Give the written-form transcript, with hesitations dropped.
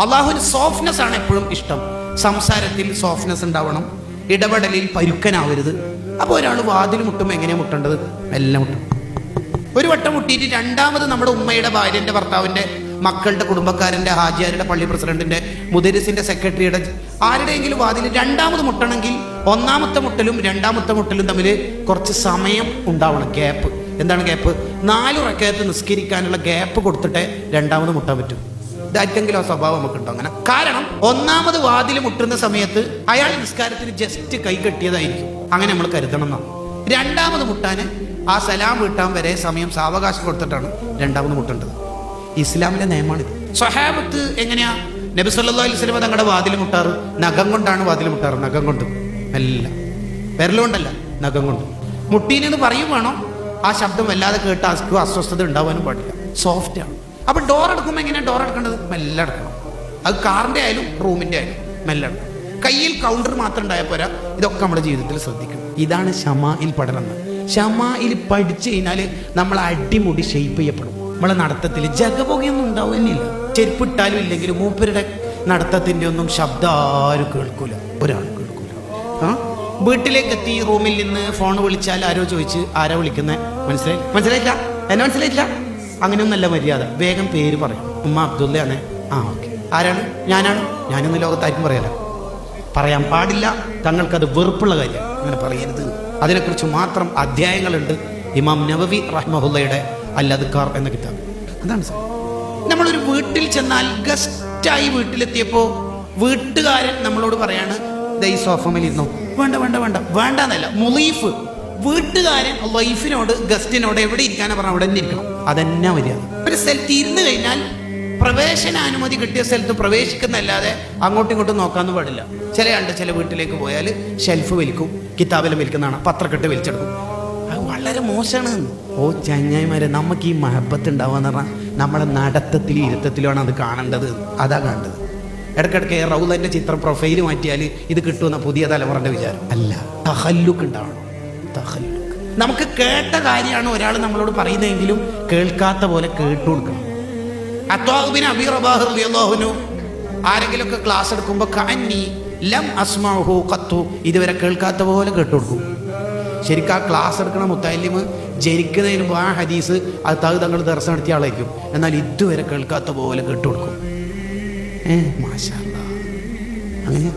അള്ളാഹുവിന് സോഫ്റ്റ്നെസ് ആണ് എപ്പോഴും ഇഷ്ടം. സംസാരത്തിൽ സോഫ്റ്റ്നെസ് ഉണ്ടാവണം, ഇടപെടലിൽ പരുക്കനാവരുത്. അപ്പോൾ ഒരാൾ വാതിൽ മുട്ടുമ്പോൾ എങ്ങനെയാണ് മുട്ടേണ്ടത്? എല്ലാം മുട്ടും. ഒരു വട്ടം മുട്ടിയിട്ട് രണ്ടാമത് നമ്മുടെ ഉമ്മയുടെ, ഭാര്യൻ്റെ, ഭർത്താവിൻ്റെ, മക്കളുടെ, കുടുംബക്കാരൻ്റെ, ഹാജിയാരുടെ, പള്ളി പ്രസിഡന്റിന്റെ, മുദരിസിന്റെ, സെക്രട്ടറിയുടെ, ആരുടെയെങ്കിലും വാതിൽ രണ്ടാമത് മുട്ടണമെങ്കിൽ ഒന്നാമത്തെ മുട്ടലും രണ്ടാമത്തെ മുട്ടലും തമ്മിൽ കുറച്ച് സമയം ഉണ്ടാവണം, ഗ്യാപ്പ്. എന്താണ് ഗ്യാപ്പ്? 4 റക്അത്ത് നിസ്കരിക്കാനുള്ള ഗ്യാപ്പ് കൊടുത്തിട്ടേ രണ്ടാമത് മുട്ടാൻ പറ്റും. ഇതാർക്കെങ്കിലും ആ സ്വഭാവം നമുക്കുണ്ടോ അങ്ങനെ? കാരണം ഒന്നാമത് വാതിൽ മുട്ടുന്ന സമയത്ത് അയാൾ നിസ്കാരത്തിന് ജസ്റ്റ് കൈ കെട്ടിയതായിരിക്കും, അങ്ങനെ നമ്മൾ കരുതണം എന്നാണ്. രണ്ടാമത് മുട്ടാന് ആ സലാം വീട്ടാൻ വരെ സമയം സാവകാശം കൊടുത്തിട്ടാണ് രണ്ടാമത് മുട്ടേണ്ടത്. ഇസ്ലാമിലെ നിയമമാണിത്. സ്വഹാബത്ത് എങ്ങനെയാ നബി സല്ലല്ലാഹു അലൈഹി വസല്ലം തങ്ങളുടെ വാതിൽ മുട്ടാറ്? നഖം കൊണ്ടാണ് വാതിൽ മുട്ടാറ്. നഖം കൊണ്ട് അല്ല, വിരലുകൊണ്ടല്ല, നഖം കൊണ്ട്. മുട്ടീനെന്ന് പറയും വേണം, ആ ശബ്ദം വല്ലാതെ കേട്ട് അസ്വസ്ഥത ഉണ്ടാവാനും പാടില്ല, സോഫ്റ്റ് ആണ്. അപ്പൊ ഡോർ അടക്കുമ്പോൾ എങ്ങനെയാണ് ഡോർ അടക്കേണ്ടത്? മെല്ലെ അടക്കണം. അത് കാറിന്റെ ആയാലും റൂമിന്റെ ആയാലും മെല്ലെ അടക്കണം. കയ്യിൽ കൗണ്ടർ മാത്രം ഉണ്ടായാൽ പോരാ, ഇതൊക്കെ നമ്മുടെ ജീവിതത്തിൽ ശ്രദ്ധിക്കണം. ഇതാണ് ഷമായിൽ പഠനം. ഷമായിൽ പഠിച്ചു കഴിഞ്ഞാൽ നമ്മൾ അടിമുടി ഷെയ്പ്പ് ചെയ്യപ്പെടും. നമ്മളെ നടത്തത്തിൽ ജഗപുകയൊന്നും ഉണ്ടാവുന്നില്ല. ചെരുപ്പിട്ടാലും ഇല്ലെങ്കിലും മൂപ്പരുടെ നടത്തത്തിൻ്റെ ഒന്നും ശബ്ദം ആരും കേൾക്കൂല, ഒരാൾ കേൾക്കൂല. വീട്ടിലേക്ക് എത്തി റൂമിൽ നിന്ന് ഫോൺ വിളിച്ചാൽ ആരോ ചോദിച്ച് ആരാ വിളിക്കുന്നത്, മനസ്സിലായില്ല, എന്നെ മനസ്സിലായില്ല, അങ്ങനെയൊന്നും നല്ല മര്യാദ. വേഗം പേര് പറയും. ഉമ്മ അബ്ദുള്ളയാണ്. ആ ഓക്കെ. ആരാണ്? ഞാനൊന്നും ലോകത്തായിരിക്കും പറയാൻ പാടില്ല. തങ്ങൾക്കത് വെറുപ്പുള്ള കാര്യം, അങ്ങനെ പറയരുത്. അതിനെക്കുറിച്ച് മാത്രം അധ്യായങ്ങളുണ്ട് ഇമാം നവവി റഹ്മഹുള്ളയുടെ അൽ-അദ്കാർ എന്ന കിതാബ്. അതാണ് സാർ. നമ്മളൊരു വീട്ടിൽ ചെന്നാൽ ഗസ്റ്റായി വീട്ടിലെത്തിയപ്പോൾ വീട്ടുകാരൻ നമ്മളോട് പറയാണ്, ഈ സോഫമേലിരുന്നോ. വേണ്ടെന്നല്ല, മുളീഫ് വീട്ടുകാരൻ വൈഫിനോട്, ഗസ്റ്റിനോട് എവിടെ ഇരിക്കാനാ പറഞ്ഞാൽ അവിടെ തന്നെ ഇരിക്കണം. അതെന്നാ മര്യാദ. ഒരു സ്ഥലത്ത് ഇരുന്ന് കഴിഞ്ഞാൽ പ്രവേശനാനുമതി കിട്ടിയ സ്ഥലത്ത് പ്രവേശിക്കുന്നല്ലാതെ അങ്ങോട്ടും ഇങ്ങോട്ടും നോക്കാന്ന് പാടില്ല. ചില വീട്ടിലേക്ക് പോയാൽ ഷെൽഫ് വലിക്കും, കിതാബിലും വലിക്കുന്നതാണ്, പത്രക്കെട്ട് വലിച്ചെടുക്കും. അത് വളരെ മോശമാണ്. ഓ ചങ്ങായിമാരെ, നമുക്ക് ഈ മഹബത്ത് ഉണ്ടാവുക പറഞ്ഞാൽ നമ്മളെ നടത്തത്തിലും ഇരുത്തത്തിലുമാണ് അത് കാണേണ്ടത്. അതാ കാണേണ്ടത്. ഇടയ്ക്കിടയ്ക്ക് റൗലന്റെ ചിത്രം പ്രൊഫൈൽ മാറ്റിയാൽ ഇത് കിട്ടുമെന്ന പുതിയ തലമുറന്റെ വിചാരം അല്ല. തഹല്ലുക്ക് ഉണ്ടാവണം. തഹല്ലുക്ക്. നമുക്ക് കേട്ട കാര്യമാണ് ഒരാൾ നമ്മളോട് പറയുന്നതെങ്കിലും കേൾക്കാത്ത പോലെ കേട്ടു കൊടുക്കണം. അത്വാബിൻ അബീ റബാഹ് റളിയല്ലാഹു അൻഹു ആരെങ്കിലുമൊക്കെ ക്ലാസ് എടുക്കുമ്പോൾ കഅന്നി ലം അസ്മഉഹു ഖത്തു, ഇതുവരെ കേൾക്കാത്ത പോലെ കേട്ടു കൊടുക്കും. ശരിക്കും ആ ക്ലാസ് എടുക്കണ മുത്തഅല്ലിമ് ജനിക്കുന്നതിന് മുമ്പ് ആ ഹദീസ് അത് തങ്ങൾ ദർശനം നടത്തിയ ആളായിരിക്കും, എന്നാൽ ഇതുവരെ കേൾക്കാത്ത പോലെ കേട്ടു കൊടുക്കും. മാഷാ അല്ലാഹ്. അങ്ങനെ